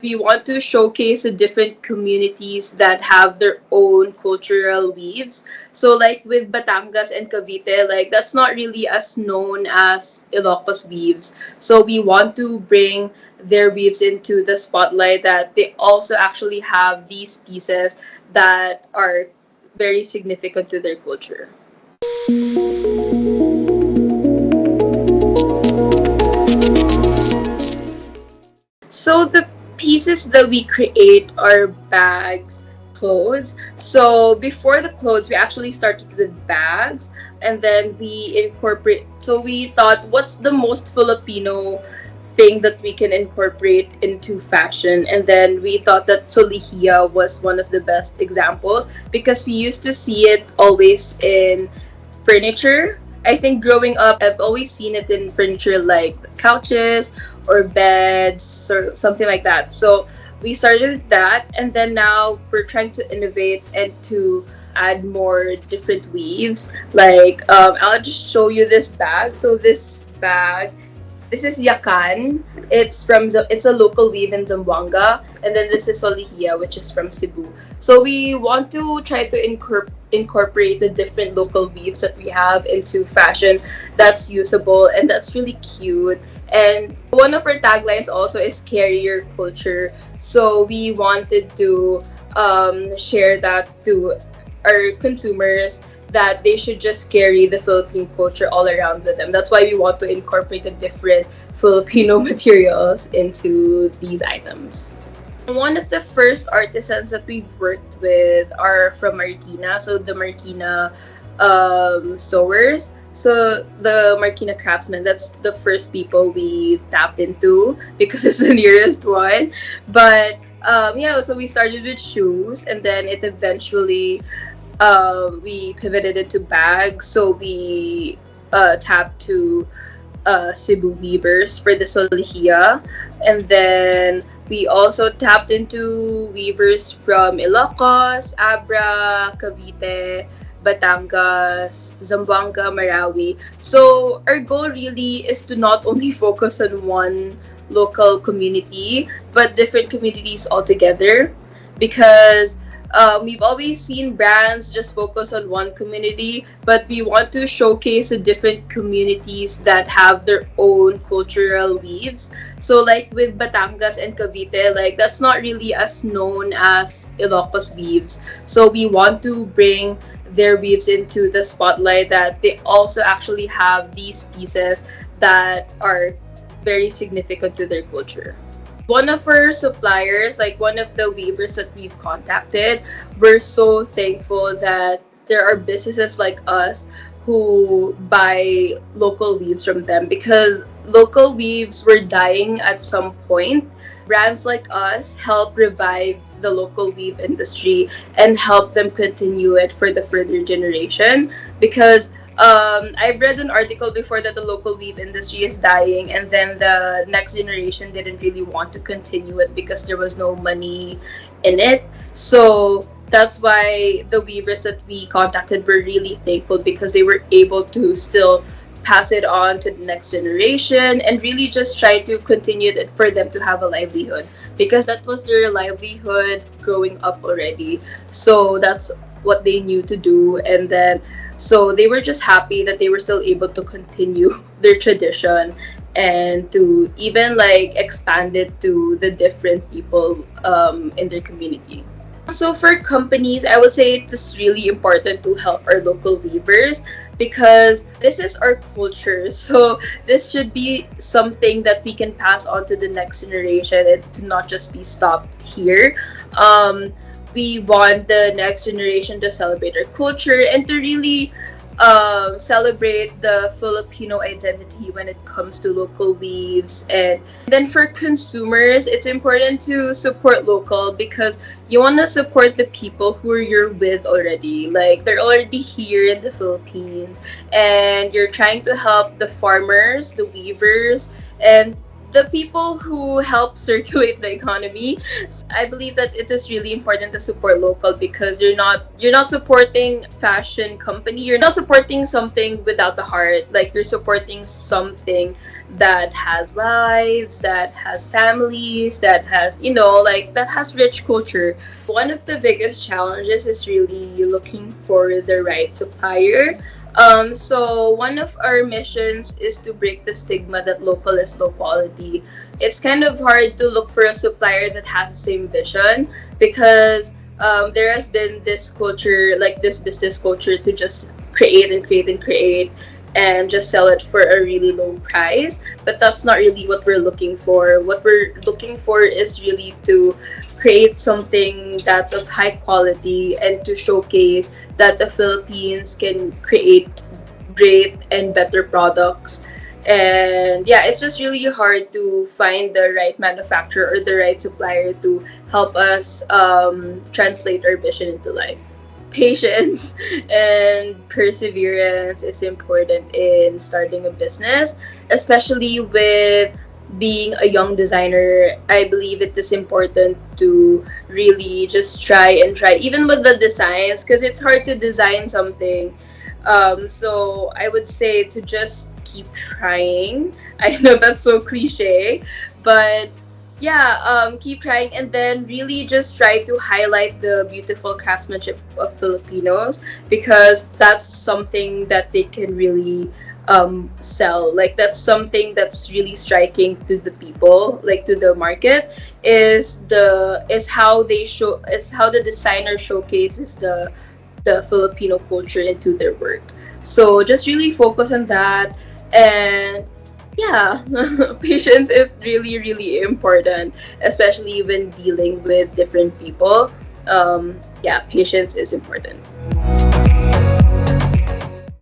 We want to showcase the different communities that have their own cultural weaves. So like with Batangas and Cavite, like that's not really as known as Ilocos weaves. So we want to bring their weaves into the spotlight, that they also actually have these pieces that are very significant to their culture. So the pieces that we create are bags, clothes. So before the clothes, we actually started with bags, and then we incorporate. So we thought, what's the most Filipino thing that we can incorporate into fashion? And then we thought that solihia was one of the best examples, because we used to see it always in furniture. I think growing up, I've always seen it in furniture like couches or beds or something like that. So we started with that, and then now we're trying to innovate and to add more different weaves. Like, I'll just show you this bag. So this bag, this is Yakan. It's a local weave in Zamboanga, and then this is Solihia, which is from Cebu. So we want to try to incorporate the different local weaves that we have into fashion that's usable and that's really cute. And one of our taglines also is carrier culture. So we wanted to share that to our consumers, that they should just carry the Philippine culture all around with them. That's why we want to incorporate the different Filipino materials into these items. One of the first artisans that we've worked with are from Marikina, so the Marikina sewers. So the Marikina craftsmen, that's the first people we've tapped into because it's the nearest one. But yeah, so we started with shoes, and then it eventually we pivoted into bags. So we tapped to Cebu weavers for the Solihia, and then we also tapped into weavers from Ilocos, Abra, Cavite, Batangas, Zamboanga, Marawi. So our goal really is to not only focus on one local community, but different communities altogether, because we've always seen brands just focus on one community, but we want to showcase the different communities that have their own cultural weaves. So like with Batangas and Cavite, like that's not really as known as Ilocos weaves. So we want to bring their weaves into the spotlight, that they also actually have these pieces that are very significant to their culture. One of our suppliers, like one of the weavers that we've contacted, we're so thankful that there are businesses like us who buy local weaves from them, because local weaves were dying at some point. Brands like us help revive the local weave industry and help them continue it for the further generation, because I've read an article before that the local weave industry is dying, and then the next generation didn't really want to continue it because there was no money in it. So that's why the weavers that we contacted were really thankful, because they were able to still pass it on to the next generation and really just try to continue it for them to have a livelihood, because that was their livelihood growing up already. So that's what they knew to do, and then so they were just happy that they were still able to continue their tradition and to even like expand it to the different people in their community. So for companies, I would say it's really important to help our local weavers, because this is our culture. So this should be something that we can pass on to the next generation and to not just be stopped here. We want the next generation to celebrate our culture and to really celebrate the Filipino identity when it comes to local weaves. And then for consumers, it's important to support local, because you want to support the people who you're with already. Like they're already here in the Philippines, and you're trying to help the farmers, the weavers, and the people who help circulate the economy. I believe that it is really important to support local because you're not supporting fashion company. You're not supporting something without the heart. Like you're supporting something that has lives, that has families, that has like that has rich culture. One of the biggest challenges is really looking for the right supplier. So one of our missions is to break the stigma that local is low quality. It's kind of hard to look for a supplier that has the same vision because there has been this culture, like this business culture, to just create and create and create and just sell it for a really low price. But that's not really what we're looking for. What we're looking for is really to create something that's of high quality and to showcase that the Philippines can create great and better products. And yeah, it's just really hard to find the right manufacturer or the right supplier to help us translate our vision into life. Patience and perseverance is important in starting a business, especially with being a young designer. I believe it is important to really just try and try, even with the designs, because it's hard to design something. So I would say to just keep trying. I know that's so cliche, but yeah, keep trying and then really just try to highlight the beautiful craftsmanship of Filipinos because that's something that they can really sell. Like that's something that's really striking to the people, like to the market, is how the designer showcases the Filipino culture into their work. So just really focus on that. And yeah, patience is really, really important, especially when dealing with different people. Yeah, patience is important.